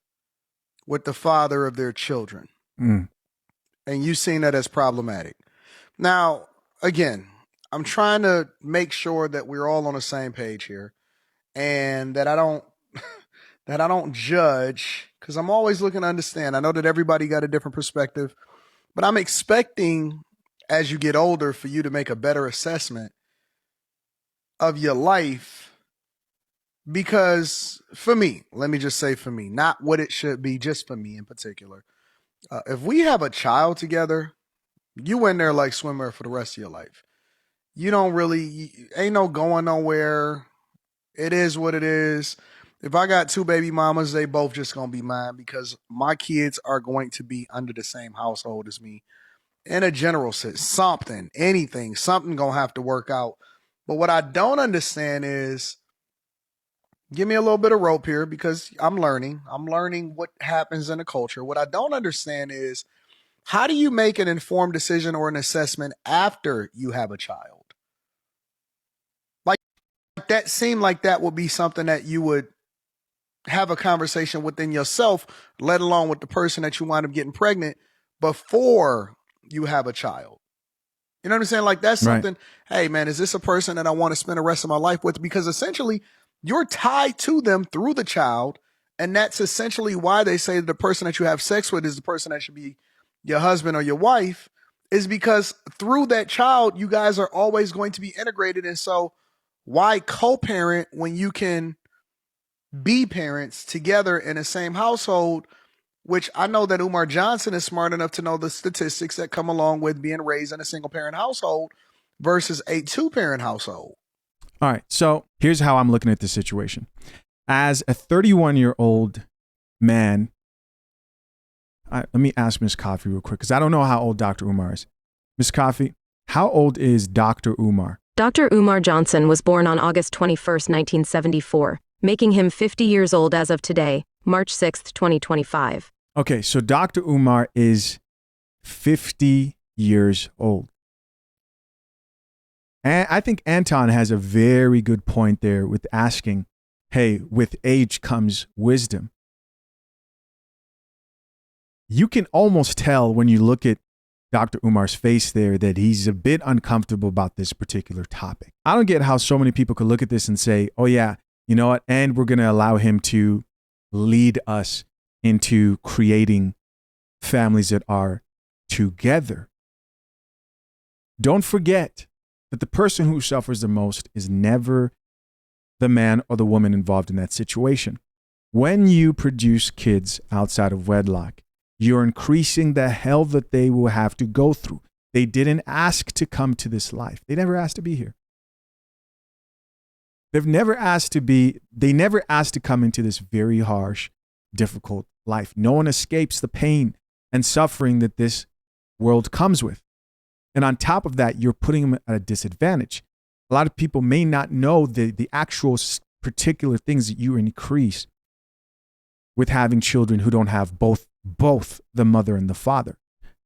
with the father of their children. And you seen that as problematic. Now, again, I'm trying to make sure that we're all on the same page here and that I don't judge, because I'm always looking to understand. I know that everybody got a different perspective, but I'm expecting as you get older for you to make a better assessment of your life. Because for me, let me just say for me, not what it should be, just for me in particular. If we have a child together, you in there like swimwear for the rest of your life. You don't really, ain't no going nowhere. It is what it is. If I got two baby mamas, they both just going to be mine because my kids are going to be under the same household as me. In a general sense, something going to have to work out. But what I don't understand is, give me a little bit of rope here because I'm learning what happens in the culture. What I don't understand is, how do you make an informed decision or an assessment after you have a child? Like that seemed like that would be something that you would have a conversation within yourself, let alone with the person that you wind up getting pregnant before you have a child. You know what I'm saying? Like that's something, hey man, is this a person that I want to spend the rest of my life with? Because essentially you're tied to them through the child. And that's essentially why they say the person that you have sex with is the person that should be your husband or your wife, is because through that child, you guys are always going to be integrated. And so why co-parent when you can be parents together in the same household, which I know that Umar Johnson is smart enough to know the statistics that come along with being raised in a single parent household versus a two-parent household. All right, so here's how I'm looking at the situation. As a 31-year-old man, let me ask Miss Coffee real quick, because I don't know how old Dr. Umar is. Miss Coffee, how old is Dr. Umar? Dr. Umar Johnson was born on August 21st, 1974, making him 50 years old as of today, March 6th, 2025. Okay, so Dr. Umar is 50 years old. And I think Anton has a very good point there with asking, hey, with age comes wisdom. You can almost tell when you look at Dr. Umar's face there that he's a bit uncomfortable about this particular topic. I don't get how so many people could look at this and say, oh yeah, you know what? And we're going to allow him to lead us into creating families that are together. Don't forget that the person who suffers the most is never the man or the woman involved in that situation. When you produce kids outside of wedlock, you're increasing the hell that they will have to go through. They didn't ask to come to this life. They never asked to be here. They never asked to come into this very harsh, difficult life. No one escapes the pain and suffering that this world comes with. And on top of that, you're putting them at a disadvantage. A lot of people may not know the actual particular things that you increase with having children who don't have both the mother and the father.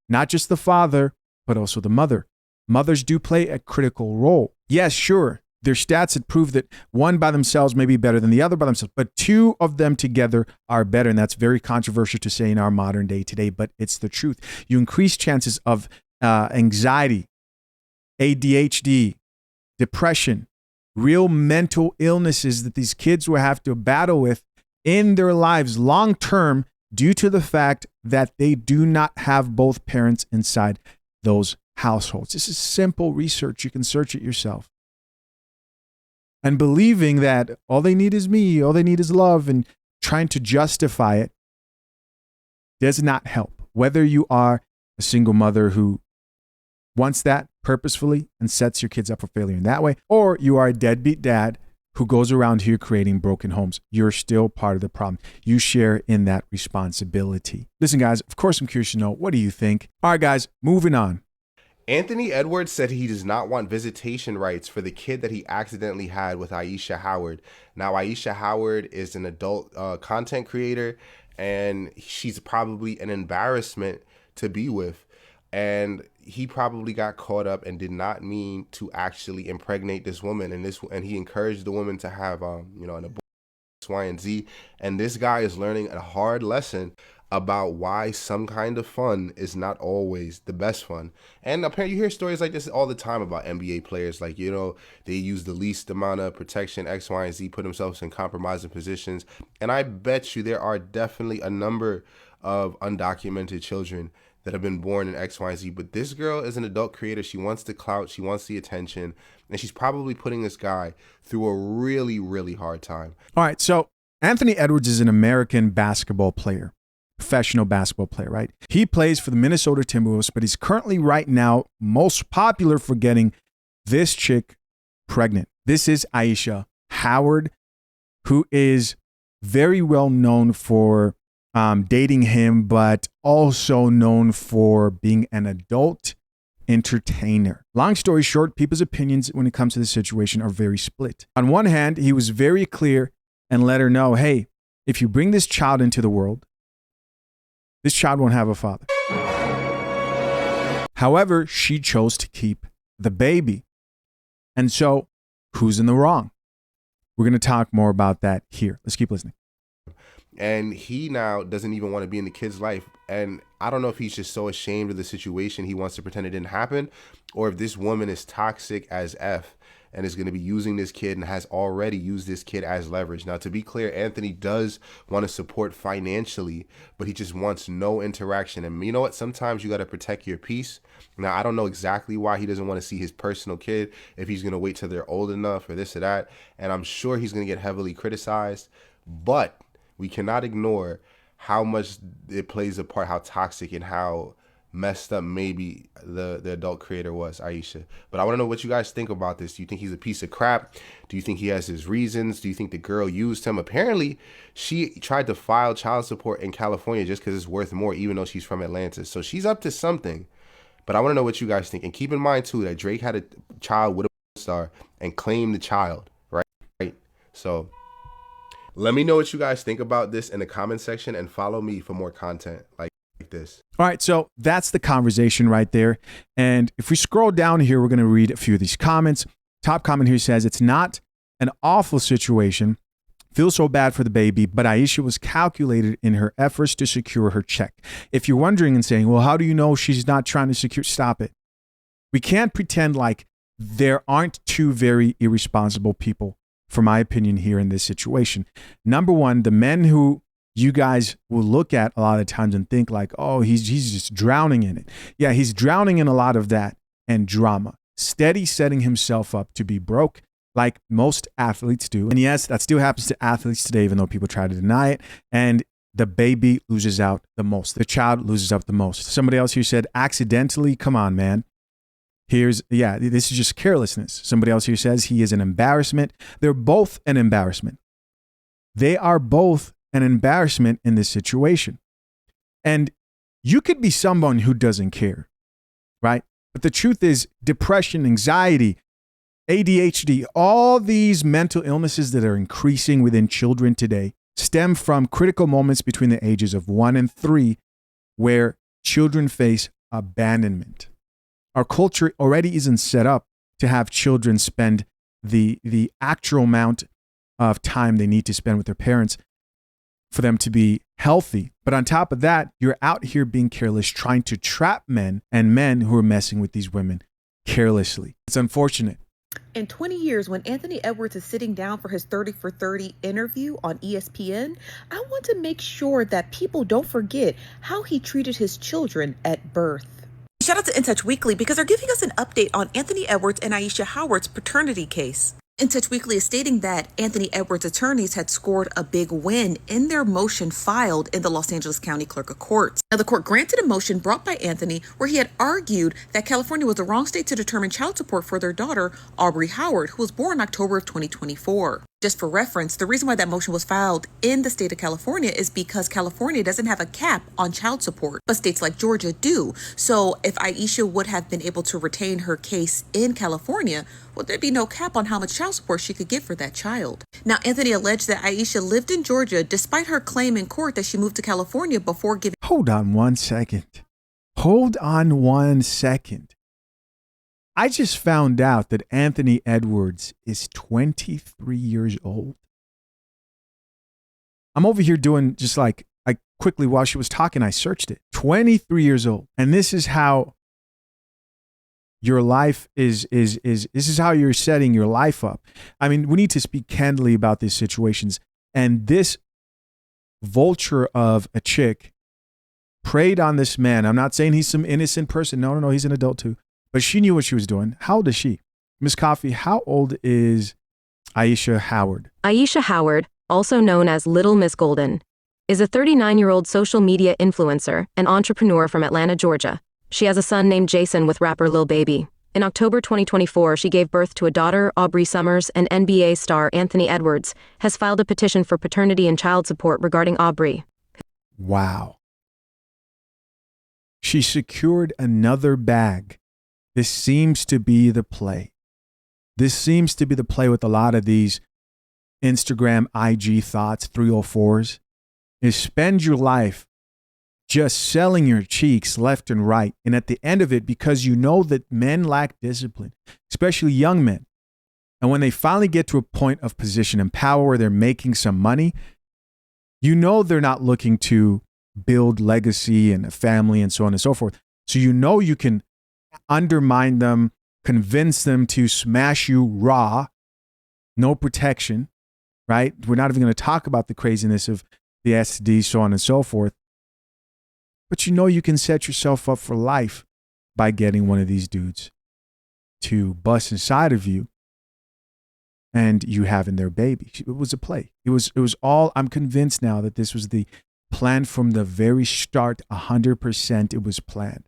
Not just the father, but also the mother. Mothers do play a critical role. Yes, sure, there's stats that prove that one by themselves may be better than the other by themselves, but two of them together are better. And that's very controversial to say in our modern day today, but it's the truth. You increase chances of anxiety, ADHD, depression, real mental illnesses that these kids will have to battle with in their lives long term due to the fact that they do not have both parents inside those households. This is simple research. You can search it yourself. And believing that all they need is me, all they need is love, and trying to justify it does not help. Whether you are a single mother who wants that purposefully and sets your kids up for failure in that way, or you are a deadbeat dad who goes around here creating broken homes, you're still part of the problem. You share in that responsibility. Listen, guys, of course, I'm curious to know, what do you think? All right, guys, moving on. Anthony Edwards said he does not want visitation rights for the kid that he accidentally had with Aisha Howard. Now, Aisha Howard is an adult content creator, and she's probably an embarrassment to be with. And he probably got caught up and did not mean to actually impregnate this woman. And he encouraged the woman to have, an abortion, X, Y, and Z. And this guy is learning a hard lesson about why some kind of fun is not always the best fun. And apparently you hear stories like this all the time about NBA players. Like, they use the least amount of protection, X, Y, and Z, put themselves in compromising positions. And I bet you there are definitely a number of undocumented children that have been born in X, Y, and Z. But this girl is an adult creator. She wants the clout. She wants the attention. And she's probably putting this guy through a really, really hard time. All right. So Anthony Edwards is an American basketball player, professional basketball player, right? He plays for the Minnesota Timberwolves, but he's currently right now most popular for getting this chick pregnant. This is Aisha Howard, who is very well known for dating him, but also known for being an adult entertainer. Long story short, people's opinions when it comes to this situation are very split. On one hand, he was very clear and let her know, hey, if you bring this child into the world, this child won't have a father. However, she chose to keep the baby. And so, who's in the wrong? We're going to talk more about that here. Let's keep listening. And he now doesn't even want to be in the kid's life. And I don't know if he's just so ashamed of the situation he wants to pretend it didn't happen, or if this woman is toxic as F and is going to be using this kid and has already used this kid as leverage. Now, to be clear, Anthony does want to support financially, but he just wants no interaction. And you know what? Sometimes you got to protect your peace. Now, I don't know exactly why he doesn't want to see his personal kid, if he's going to wait till they're old enough or this or that. And I'm sure he's going to get heavily criticized, but we cannot ignore how much it plays a part, how toxic and how messed up maybe the adult creator was, Aisha. But I want to know what you guys think about this. Do you think he's a piece of crap? Do you think he has his reasons? Do you think the girl used him? Apparently, she tried to file child support in California just because it's worth more, even though she's from Atlanta. So she's up to something. But I want to know what you guys think. And keep in mind, too, that Drake had a child with a star and claimed the child, right? So let me know what you guys think about this in the comment section, and follow me for more content like this. All right, so that's the conversation right there. And if we scroll down here, we're going to read a few of these comments. Top comment here says, it's not an awful situation Feel so bad for the baby, but Aisha was calculated in her efforts to secure her check. If you're wondering and saying, well, how do you know she's not trying to secure? Stop it. We can't pretend like there aren't two very irresponsible people, for my opinion, here in this situation. Number one, the men who you guys will look at a lot of times and think like, oh, he's just drowning in it. Yeah, he's drowning in a lot of that and drama. Steady setting himself up to be broke, like most athletes do. And yes, that still happens to athletes today, even though people try to deny it. And the baby loses out the most. The child loses out the most. Somebody else here said, accidentally, come on, man. This is just carelessness. Somebody else here says he is an embarrassment. They're both an embarrassment. They are both an embarrassment in this situation. And you could be someone who doesn't care, right? But the truth is, depression, anxiety, ADHD, all these mental illnesses that are increasing within children today stem from critical moments between the ages of 1 and 3 where children face abandonment. Our culture already isn't set up to have children spend the actual amount of time they need to spend with their parents for them to be healthy. But on top of that, you're out here being careless, trying to trap men and men who are messing with these women carelessly. It's unfortunate. In 20 years, when Anthony Edwards is sitting down for his 30 for 30 interview on ESPN, I want to make sure that people don't forget how he treated his children at birth. Shout out to In Touch Weekly because they're giving us an update on Anthony Edwards and Aisha Howard's paternity case. In Touch Weekly is stating that Anthony Edwards' attorneys had scored a big win in their motion filed in the Los Angeles County Clerk of Courts. Now, the court granted a motion brought by Anthony where he had argued that California was the wrong state to determine child support for their daughter, Aubrey Howard, who was born in October of 2024. Just for reference, the reason why that motion was filed in the state of California is because California doesn't have a cap on child support, but states like Georgia do. So if Aisha would have been able to retain her case in California, well, there'd be no cap on how much child support she could get for that child. Now, Anthony alleged that Aisha lived in Georgia despite her claim in court that she moved to California before giving... Hold on one second. I just found out that Anthony Edwards is 23 years old. I'm over here doing just like, I quickly, while she was talking, I searched it. 23 years old. And this is how your life this is how you're setting your life up. I mean, we need to speak candidly about these situations. And this vulture of a chick preyed on this man. I'm not saying he's some innocent person. No, he's an adult too. But she knew what she was doing. How old is she? Miss Coffee, how old is Aisha Howard? Aisha Howard, also known as Little Miss Golden, is a 39-year-old social media influencer and entrepreneur from Atlanta, Georgia. She has a son named Jason with rapper Lil Baby. In October 2024, she gave birth to a daughter, Aubrey Summers, and NBA star Anthony Edwards has filed a petition for paternity and child support regarding Aubrey. Wow. She secured another bag. This seems to be the play. This seems to be the play with a lot of these Instagram IG thoughts, 304s, is spend your life just selling your cheeks left and right. And at the end of it, because you know that men lack discipline, especially young men. And when they finally get to a point of position and power where they're making some money, you know they're not looking to build legacy and a family and so on and so forth. So you know you can undermine them, convince them to smash you raw, no protection, right? We're not even going to talk about the craziness of the STD, so on and so forth. But you know you can set yourself up for life by getting one of these dudes to bust inside of you and you having their baby. It was a play. It was all, I'm convinced now that this was the plan from the very start, 100% it was planned.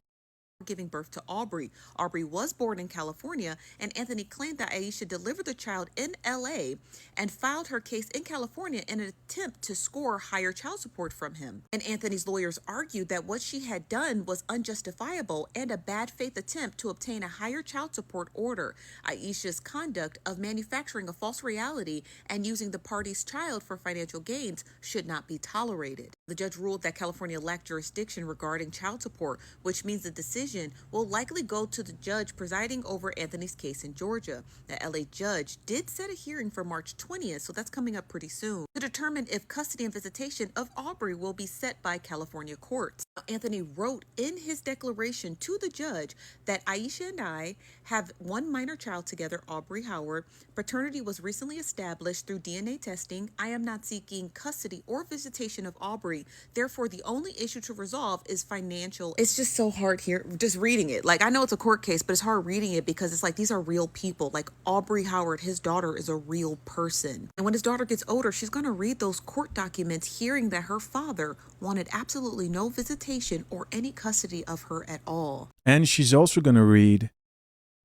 Giving birth to Aubrey. Aubrey was born in California, and Anthony claimed that Aisha delivered the child in LA and filed her case in California in an attempt to score higher child support from him. And Anthony's lawyers argued that what she had done was unjustifiable and a bad faith attempt to obtain a higher child support order. Aisha's conduct of manufacturing a false reality and using the party's child for financial gains should not be tolerated. The judge ruled that California lacked jurisdiction regarding child support, which means the decision will likely go to the judge presiding over Anthony's case in Georgia. The LA judge did set a hearing for March 20th, so that's coming up pretty soon, to determine if custody and visitation of Aubrey will be set by California courts. Anthony wrote in his declaration to the judge that Aisha and I have one minor child together, Aubrey Howard. Paternity was recently established through DNA testing. I am not seeking custody or visitation of Aubrey. Therefore, the only issue to resolve is financial. It's just so hard here, just reading it. Like, I know it's a court case, but it's hard reading it because it's like, these are real people. Like, Aubrey Howard, his daughter, is a real person. And when his daughter gets older, she's going to read those court documents, hearing that her father wanted absolutely no visitation or any custody of her at all. And she's also going to read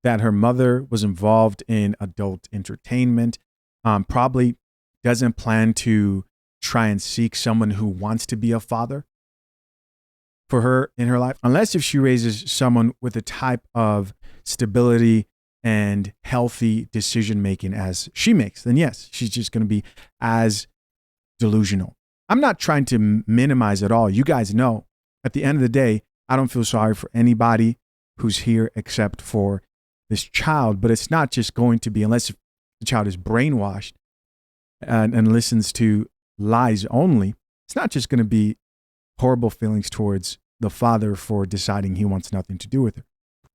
that her mother was involved in adult entertainment, probably doesn't plan to try and seek someone who wants to be a father for her in her life, unless if she raises someone with a type of stability and healthy decision making as she makes, then yes, she's just going to be as delusional. I'm not trying to minimize at all. You guys know, at the end of the day, I don't feel sorry for anybody who's here except for this child, but it's not just going to be, unless the child is brainwashed and listens to lies only, it's not just going to be horrible feelings towards the father for deciding he wants nothing to do with her.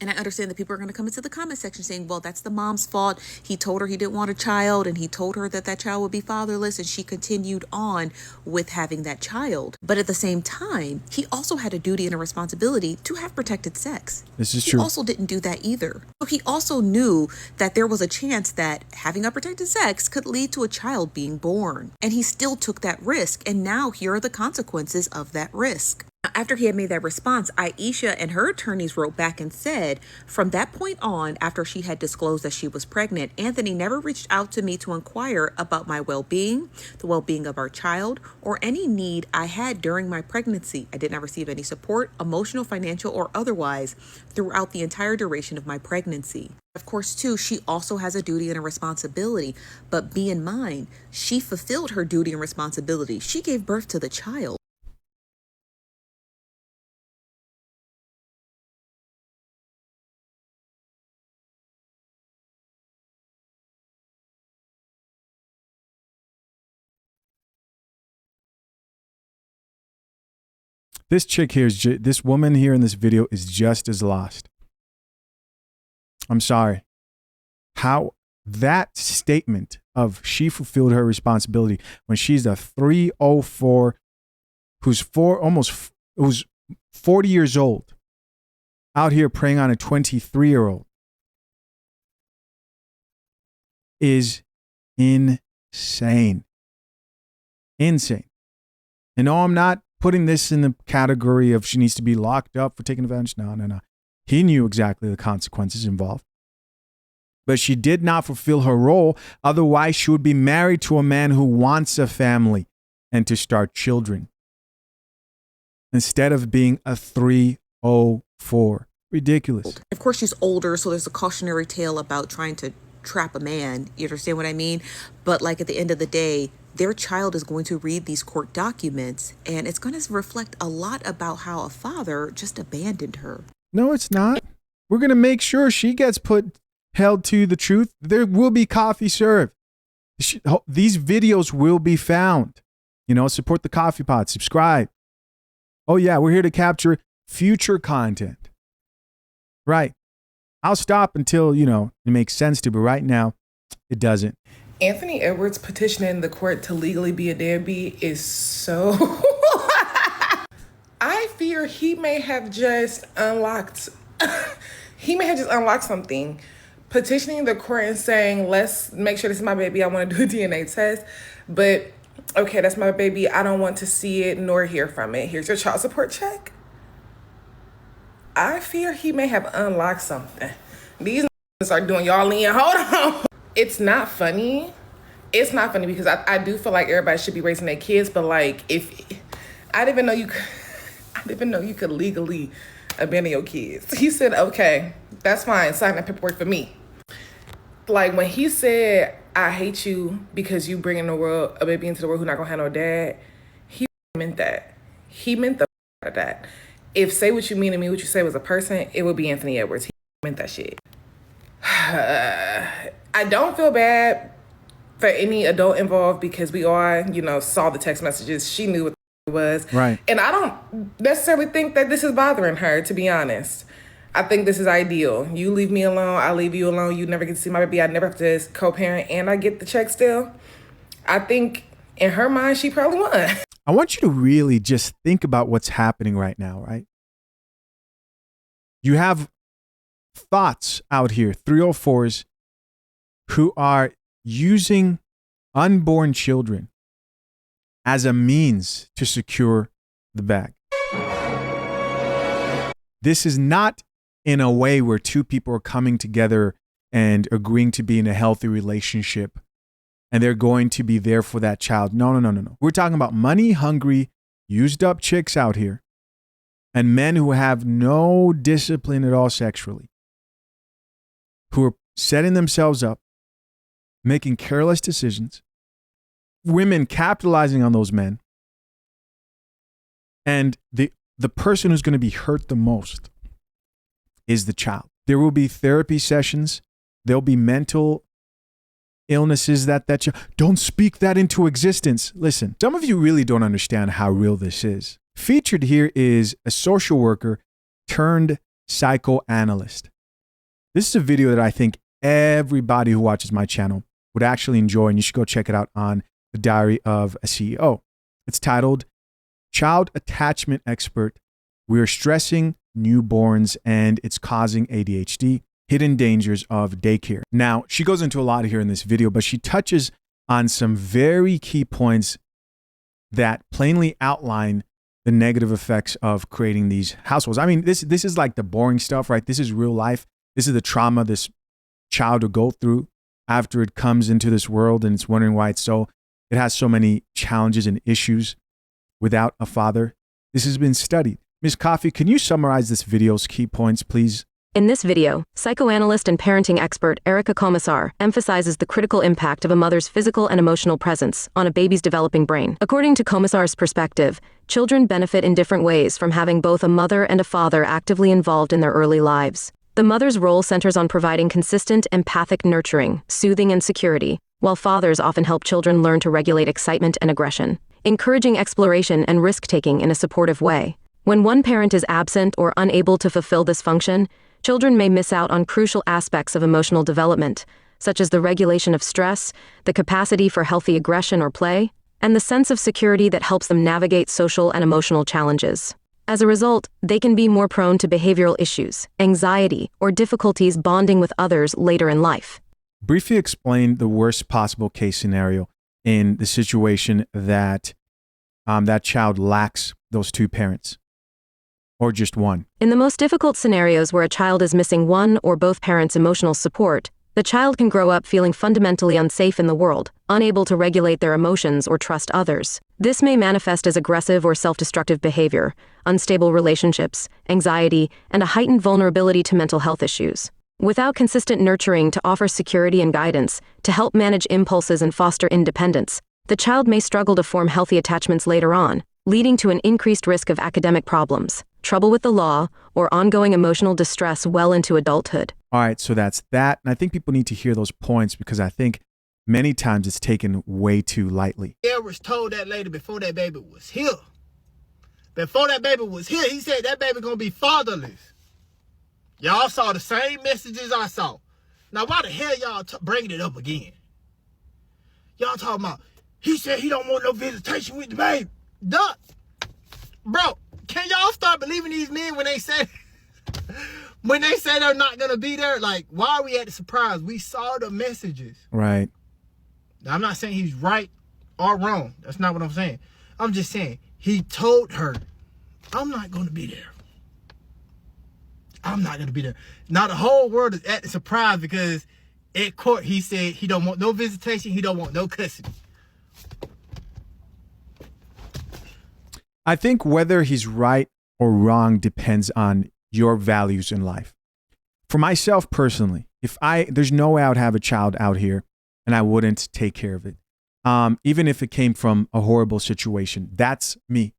And I understand that people are going to come into the comment section saying, well, that's the mom's fault. He told her he didn't want a child, and he told her that that child would be fatherless, and she continued on with having that child. But at the same time, he also had a duty and a responsibility to have protected sex. This is true. He also didn't do that either. So he also knew that there was a chance that having unprotected sex could lead to a child being born. And he still took that risk, and now here are the consequences of that risk. After he had made that response, Aisha and her attorneys wrote back and said, from that point on, after she had disclosed that she was pregnant, Anthony never reached out to me to inquire about my well-being, the well-being of our child, or any need I had during my pregnancy. I did not receive any support, emotional, financial, or otherwise, throughout the entire duration of my pregnancy. Of course, too, she also has a duty and a responsibility, but be in mind, she fulfilled her duty and responsibility. She gave birth to the child. This chick here, this woman here in this video is just as lost. I'm sorry. How that statement of she fulfilled her responsibility when she's a 304 who's 40 years old, out here preying on a 23-year-old is insane. Insane. And no, I'm not putting this in the category of she needs to be locked up for taking advantage. No. He knew exactly the consequences involved. But she did not fulfill her role. Otherwise, she would be married to a man who wants a family and to start children, instead of being a 304. Ridiculous. Of course, she's older, so there's a cautionary tale about trying to trap a man. You understand what I mean? But like, at the end of the day, their child is going to read these court documents, and it's going to reflect a lot about how a father just abandoned her. No, it's not. We're going to make sure she gets held to the truth. There will be coffee served. These videos will be found. Support the coffee pot, subscribe. Oh yeah, we're here to capture future content. Right. I'll stop until, it makes sense to, but right now it doesn't. Anthony Edwards petitioning the court to legally be a deadbeat is so... I fear he may have just unlocked... something. Petitioning the court and saying, let's make sure this is my baby. I want to do a DNA test. But, okay, that's my baby. I don't want to see it nor hear from it. Here's your child support check. I fear he may have unlocked something. These are doing y'all in. Hold on. It's not funny. It's not funny because I do feel like everybody should be raising their kids, but like, if I didn't even know you could legally abandon your kids. He said, okay, that's fine. Sign that paperwork for me. Like, when he said, I hate you because you bring in the world a baby into the world who's not gonna have no dad, he meant that. He meant the out of that. If Say What You Mean to Me, What You Say was a person, it would be Anthony Edwards. He meant that shit. I don't feel bad for any adult involved because we all, saw the text messages. She knew what it was. Right. And I don't necessarily think that this is bothering her, to be honest. I think this is ideal. You leave me alone, I leave you alone. You never get to see my baby. I never have to co-parent, and I get the check still. I think in her mind, she probably won. I want you to really just think about what's happening right now, right? You have thoughts out here, 304s, who are using unborn children as a means to secure the bag. This is not in a way where two people are coming together and agreeing to be in a healthy relationship and they're going to be there for that child. No. We're talking about money-hungry, used-up chicks out here and men who have no discipline at all sexually, who are setting themselves up, making careless decisions, women capitalizing on those men, and the person who's going to be hurt the most is the child. There will be therapy sessions. There'll be mental illnesses that don't speak that into existence. Listen, some of you really don't understand how real this is. Featured here is a social worker turned psychoanalyst. This is a video that I think everybody who watches my channel would actually enjoy, and you should go check it out on the Diary of a CEO. It's titled Child Attachment Expert. We are stressing newborns and it's causing ADHD, hidden dangers of daycare. Now, she goes into a lot here in this video, but she touches on some very key points that plainly outline the negative effects of creating these households. I mean, this is like the boring stuff, right? This is real life. This is the trauma this child will go through after it comes into this world, and it's wondering why it has so many challenges and issues without a father. This has been studied. Ms. Coffey, can you summarize this video's key points, please? In this video, psychoanalyst and parenting expert Erica Komisar emphasizes the critical impact of a mother's physical and emotional presence on a baby's developing brain. According to Komisar's perspective, children benefit in different ways from having both a mother and a father actively involved in their early lives. The mother's role centers on providing consistent, empathic nurturing, soothing, and security, while fathers often help children learn to regulate excitement and aggression, encouraging exploration and risk-taking in a supportive way. When one parent is absent or unable to fulfill this function, children may miss out on crucial aspects of emotional development, such as the regulation of stress, the capacity for healthy aggression or play, and the sense of security that helps them navigate social and emotional challenges. As a result, they can be more prone to behavioral issues, anxiety, or difficulties bonding with others later in life. Briefly explain the worst possible case scenario in the situation that that child lacks those two parents. Or just one. In the most difficult scenarios where a child is missing one or both parents' emotional support, the child can grow up feeling fundamentally unsafe in the world, unable to regulate their emotions or trust others. This may manifest as aggressive or self-destructive behavior, unstable relationships, anxiety, and a heightened vulnerability to mental health issues. Without consistent nurturing to offer security and guidance, to help manage impulses and foster independence, the child may struggle to form healthy attachments later on, leading to an increased risk of academic problems, trouble with the law, or ongoing emotional distress well into adulthood. All right, so that's that. And I think people need to hear those points because I think many times it's taken way too lightly. Edwards told that lady before that baby was here. Before that baby was here, he said that baby gonna be fatherless. Y'all saw the same messages I saw. Now why the hell y'all bringing it up again? Y'all talking about, he said he don't want no visitation with the baby. Duh. Bro, can y'all start believing these men when they say they're not gonna be there? Like, why are we at the surprise? We saw the messages. Right. Now, I'm not saying he's right or wrong. That's not what I'm saying. I'm just saying he told her, I'm not gonna be there. I'm not gonna be there. Now the whole world is at the surprise because at court he said he don't want no visitation, he don't want no custody. I think whether he's right or wrong depends on your values in life. For myself personally, there's no way I would have a child out here and I wouldn't take care of it. Even if it came from a horrible situation, that's me.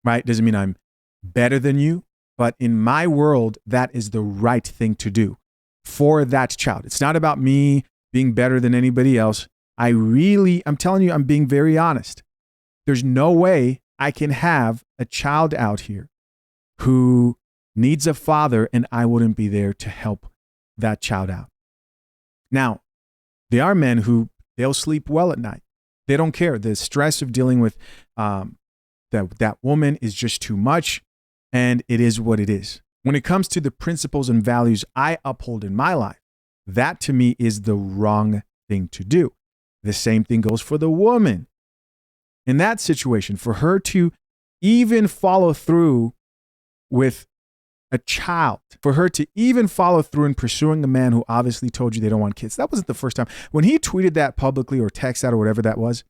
right? Doesn't mean I'm better than you, but in my world, that is the right thing to do for that child. It's not about me being better than anybody else. I'm telling you, I'm being very honest. There's no way I can have a child out here who needs a father and I wouldn't be there to help that child out. Now, there are men who they'll sleep well at night. They don't care. The stress of dealing with that woman is just too much, and it is what it is. When it comes to the principles and values I uphold in my life, that to me is the wrong thing to do. The same thing goes for the woman. In that situation, for her to even follow through with a child, for her to even follow through in pursuing a man who obviously told you they don't want kids. That wasn't the first time. When he tweeted that publicly or texted that or whatever that wasn't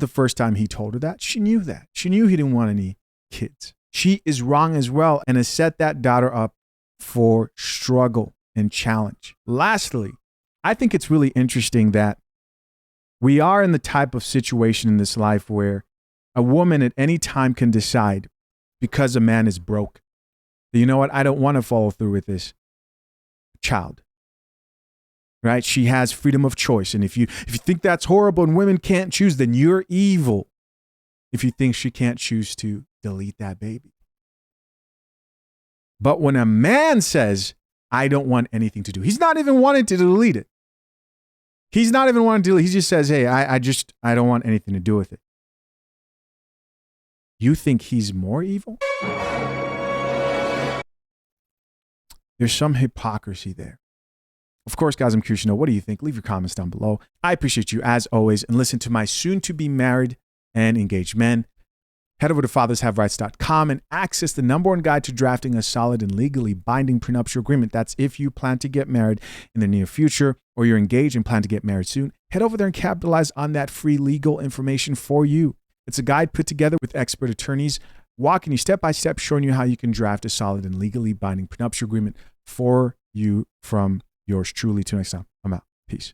the first time he told her that. She knew that. She knew he didn't want any kids. She is wrong as well and has set that daughter up for struggle and challenge. Lastly, I think it's really interesting that we are in the type of situation in this life where a woman at any time can decide, because a man is broke, that, you know what, I don't want to follow through with this child. Right? She has freedom of choice. And if you think that's horrible and women can't choose, then you're evil. If you think she can't choose to delete that baby. But when a man says, I don't want anything to do, he's not even wanting to delete it. He's not even wanting to delete it. He just says, hey, I don't want anything to do with it. You think he's more evil? There's some hypocrisy there. Of course, guys, I'm curious to know, what do you think? Leave your comments down below. I appreciate you as always, and listen to my soon-to-be married and engaged men. Head over to fathershaverights.com and access the #1 guide to drafting a solid and legally binding prenuptial agreement. That's if you plan to get married in the near future or you're engaged and plan to get married soon. Head over there and capitalize on that free legal information for you. It's a guide put together with expert attorneys, walking you step by step, showing you how you can draft a solid and legally binding prenuptial agreement for you from yours truly. Till next time, I'm out. Peace.